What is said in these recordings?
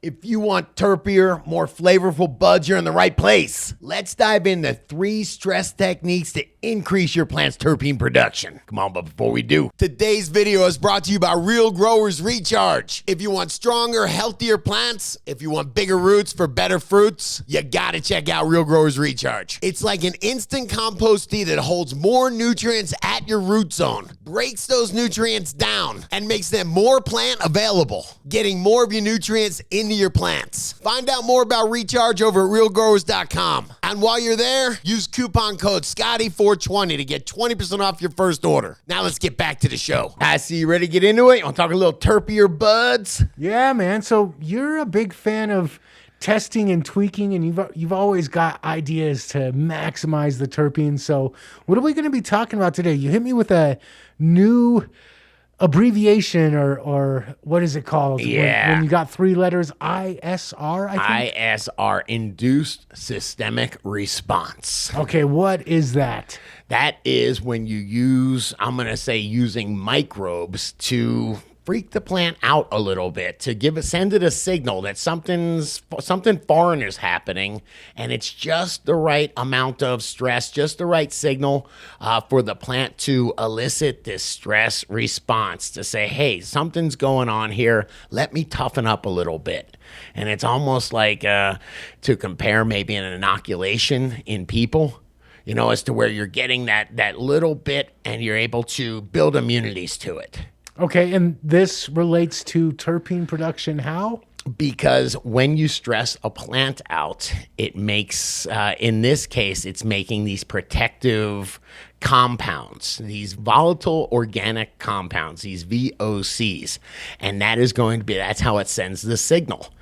If you want terpier, more flavorful buds, you're in the right place. Let's dive into 3 stress techniques to increase your plant's terpene production. Come on, but before we do, today's video is brought to you by Real Growers Recharge. If you want stronger, healthier plants, if you want bigger roots for better fruits, you gotta check out Real Growers Recharge. It's like an instant compost tea that holds more nutrients at your root zone, breaks those nutrients down, and makes them more plant available, getting more of your nutrients into your plants. Find out more about Recharge over at realgrowers.com. And while you're there, use coupon code Scotty420 to get 20% off your first order. Now let's get back to the show. I see you ready to get into it. You want to talk a little terpier buds? Yeah, man. So you're a big fan of testing and tweaking, and you've always got ideas to maximize the terpenes. So what are we going to be talking about today? You hit me with a new abbreviation, or what is it called? Yeah. When you got 3 letters, ISR, I think? ISR, Induced Systemic Response. Okay, what is that? That is when you use, I'm going to say, using microbes to freak the plant out a little bit, to send it a signal that something foreign is happening, and it's just the right amount of stress, just the right signal for the plant to elicit this stress response, to say, hey, something's going on here, let me toughen up a little bit. And it's almost like to compare maybe an inoculation in people, you know, as to where you're getting that little bit and you're able to build immunities to it. Okay, and this relates to terpene production how? Because when you stress a plant out, it makes, in this case, it's making these protective compounds, these volatile organic compounds, these VOCs. And that's how it sends the signal.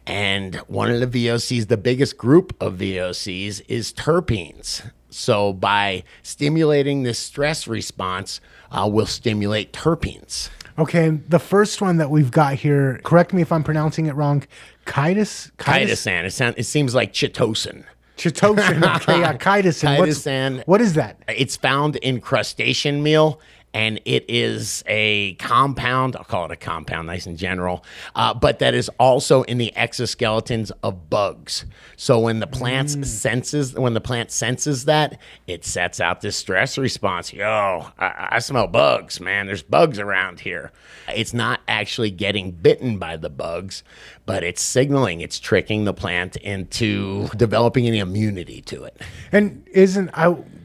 And one of the VOCs, the biggest group of VOCs, is terpenes. So by stimulating this stress response, we'll stimulate terpenes. Okay, the first one that we've got here, correct me if I'm pronouncing it wrong, chitosan. It seems like chitosan. Chitosan, okay, yeah, chitosan. Chitosan. What is that? It's found in crustacean meal, and it is a compound. I'll call it a compound, nice and general, but that is also in the exoskeletons of bugs. So when the plant senses that, it sets out this stress response. Yo, I smell bugs, man. There's bugs around here. It's not actually getting bitten by the bugs, but it's signaling, it's tricking the plant into developing an immunity to it. And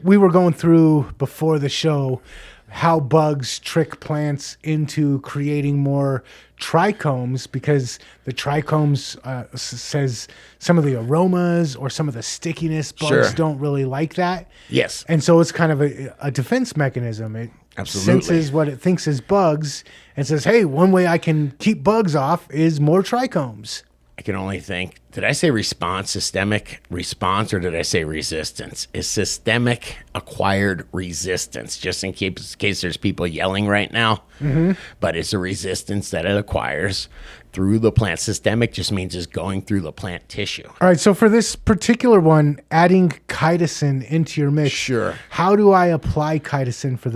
we were going through before the show how bugs trick plants into creating more trichomes, because the trichomes says some of the aromas or some of the stickiness, bugs don't really like that. Yes. And so it's kind of a defense mechanism. It Absolutely senses what it thinks is bugs and says, hey, one way I can keep bugs off is more trichomes. I can only think, did I say systemic response, or did I say resistance? Is systemic acquired resistance, just in case there's people yelling right now. Mm-hmm. But it's a resistance that it acquires through the plant. Systemic just means it's going through the plant tissue. All right, so for this particular one, adding chitosan into your mix. Sure. How do I apply chitosan for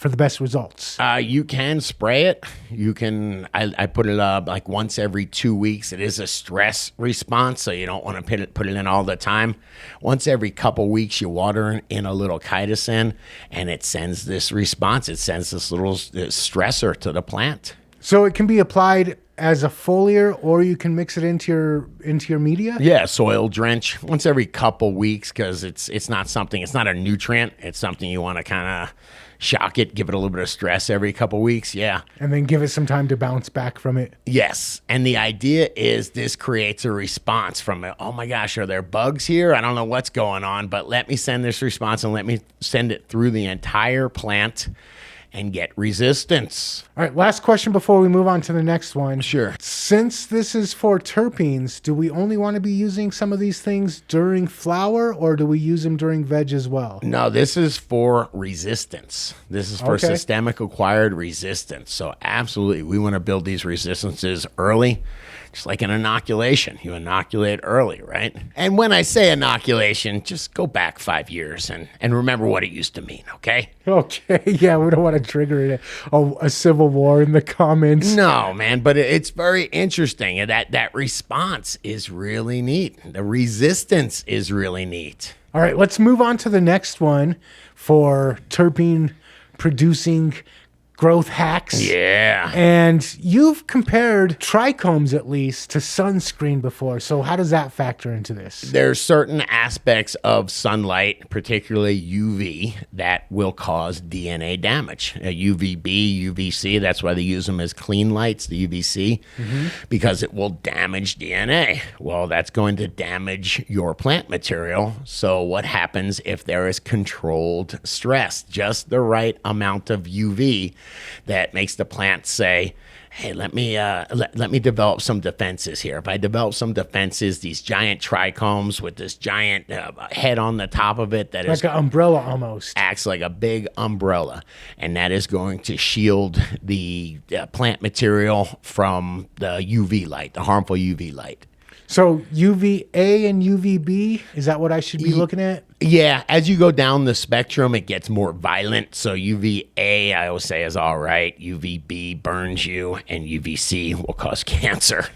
the best results? You can spray it. You can. I put it up like once every 2 weeks. It is a stress response, so you don't want to put it in all the time. Once every couple weeks, you water in a little chitosan, and it sends this response. It sends this little stressor to the plant. So it can be applied as a foliar, or you can mix it into your media? Yeah, soil drench once every couple weeks, because it's not a nutrient. It's something you want to kind of shock it, give it a little bit of stress every couple weeks. Yeah. And then give it some time to bounce back from it. Yes. And the idea is this creates a response from it. Oh my gosh, are there bugs here? I don't know what's going on, but let me send this response and let me send it through the entire plant and get resistance. All right, last question before we move on to the next one. Sure. Since this is for terpenes, do we only want to be using some of these things during flower, or do we use them during veg as well? No, this is for resistance. This is for systemic acquired resistance. So absolutely, we want to build these resistances early just like an inoculation. You inoculate early, right? And when I say inoculation, just go back 5 years and remember what it used to mean, okay? Okay, yeah, we don't want to trigger a civil war in the comments. No, man, but it's very interesting. And that response is really neat. The resistance is really neat. All right, let's move on to the next one for terpene producing growth hacks. Yeah. And you've compared trichomes, at least, to sunscreen before. So how does that factor into this? There's certain aspects of sunlight, particularly UV, that will cause DNA damage. UVB, UVC, that's why they use them as clean lights, the UVC, because it will damage DNA. Well, that's going to damage your plant material. So what happens if there is controlled stress, just the right amount of UV that makes the plant say, hey, let me develop some defenses here. If I develop some defenses, these giant trichomes with this giant head on the top of it that like an umbrella almost. Acts like a big umbrella, and that is going to shield the plant material from the UV light, the harmful UV light. So UVA and UVB, is that what I should be looking at? Yeah, as you go down the spectrum, it gets more violent. So UVA, I always say, is all right. UVB burns you, and UVC will cause cancer.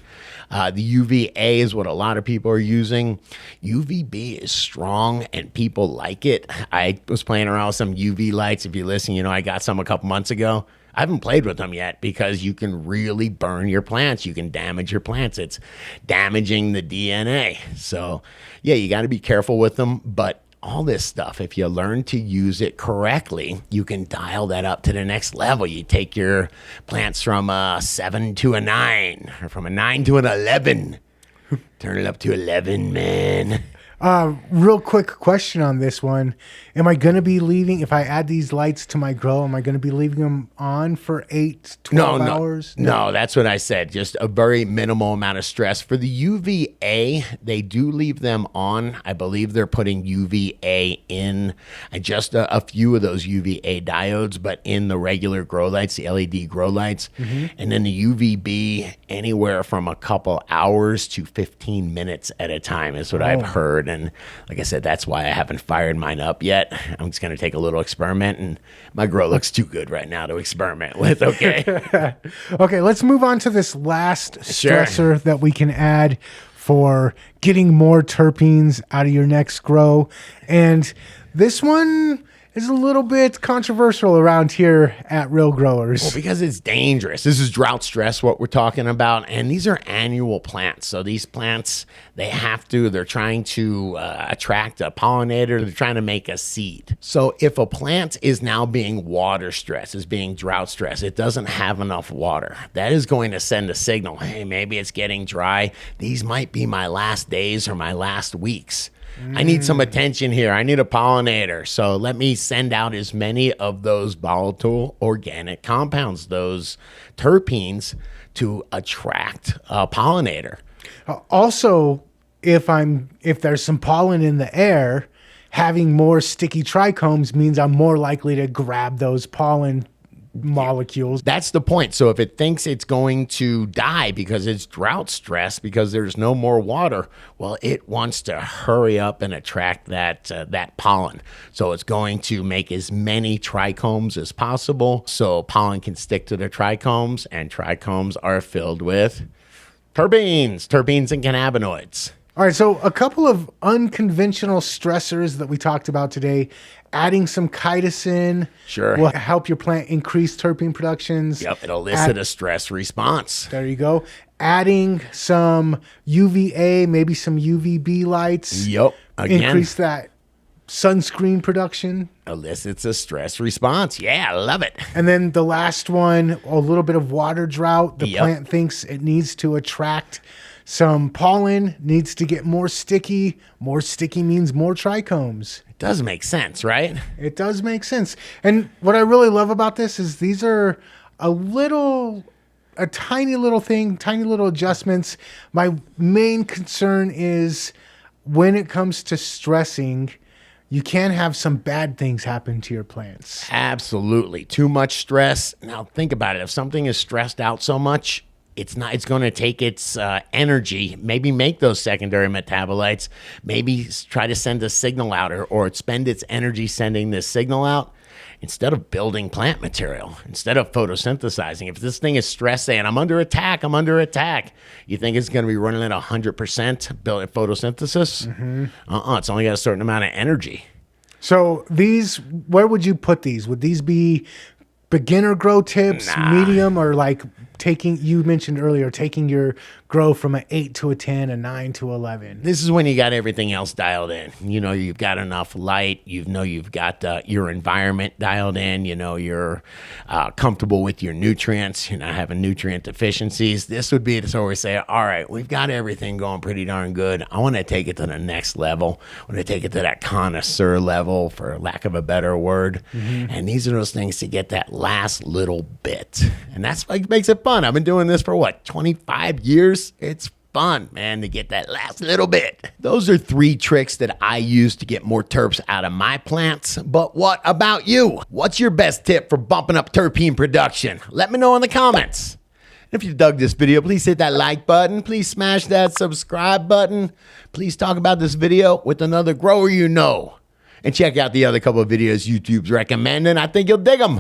The UVA is what a lot of people are using. UVB is strong, and people like it. I was playing around with some UV lights. If you listen, I got some a couple months ago. I haven't played with them yet because you can really burn your plants. You can damage your plants. It's damaging the DNA. So, yeah, you got to be careful with them. But all this stuff, if you learn to use it correctly, you can dial that up to the next level. You take your plants from a 7 to a 9, or from a 9 to an 11. Turn it up to 11, man. Real quick question on this one. Am I going to be leaving, if I add these lights to my grow, am I going to be leaving them on for 8, 12 hours? No, that's what I said. Just a very minimal amount of stress. For the UVA, they do leave them on. I believe they're putting UVA in just a few of those UVA diodes, but in the regular grow lights, the LED grow lights. And then the UVB, anywhere from a couple hours to 15 minutes at a time is what I've heard. And like I said, that's why I haven't fired mine up yet. I'm just going to take a little experiment, and my grow looks too good right now to experiment with. Okay. Okay, let's move on to this last stressor that we can add for getting more terpenes out of your next grow. And this one is a little bit controversial around here at Real Growers. Well, because it's dangerous. This is drought stress, what we're talking about. And these are annual plants. So these plants, they're trying to attract a pollinator. They're trying to make a seed. So if a plant is now being water stressed, is being drought stressed, it doesn't have enough water, that is going to send a signal. Hey, maybe it's getting dry. These might be my last days or my last weeks. I need some attention here. I need a pollinator. So let me send out as many of those volatile organic compounds, those terpenes, to attract a pollinator. Also, if there's some pollen in the air, having more sticky trichomes means I'm more likely to grab those pollen molecules. That's the point. So if it thinks it's going to die because it's drought stress, because there's no more water, well, it wants to hurry up and attract that pollen. So it's going to make as many trichomes as possible so pollen can stick to the trichomes, and trichomes are filled with terpenes and cannabinoids. All right, so a couple of unconventional stressors that we talked about today. Adding some chitosan will help your plant increase terpene productions. Yep, it'll elicit a stress response. There you go. Adding some UVA, maybe some UVB lights. Yep, again, increase that sunscreen production. Elicits a stress response. Yeah, I love it. And then the last one, a little bit of water drought. The plant thinks it needs to attract some pollen, needs to get more sticky. More sticky means more trichomes. It does make sense, right? It does make sense. And what I really love about this is these are a tiny little thing, tiny little adjustments. My main concern is when it comes to stressing, you can have some bad things happen to your plants. Absolutely. Too much stress. Now think about it. If something is stressed out so much, it's going to take its energy, maybe make those secondary metabolites, maybe try to send a signal out or spend its energy sending this signal out instead of building plant material, instead of photosynthesizing. If this thing is stressed saying, I'm under attack, you think it's going to be running at 100% building photosynthesis? It's only got a certain amount of energy. So these, where would you put these? Would these be beginner grow tips, medium, or like taking, you mentioned earlier, taking your grow from an 8 to a 10, a 9 to 11? This is when you got everything else dialed in. You know, you've got enough light. You've got your environment dialed in. You know, you're comfortable with your nutrients. You're not having nutrient deficiencies. This would be to always say, all right, we've got everything going pretty darn good. I want to take it to the next level. I want to take it to that connoisseur level, for lack of a better word. And these are those things to get that last little bit. And that's what makes it fun. I've been doing this for 25 years. It's fun, man, to get that last little bit. Those are 3 tricks that I use to get more terps out of my plants. But what about you? What's your best tip for bumping up terpene production? Let me know in the comments. If you dug this video, please hit that like button. Please smash that subscribe button. Please talk about this video with another grower you know. And check out the other couple of videos YouTube's recommending. I think you'll dig them.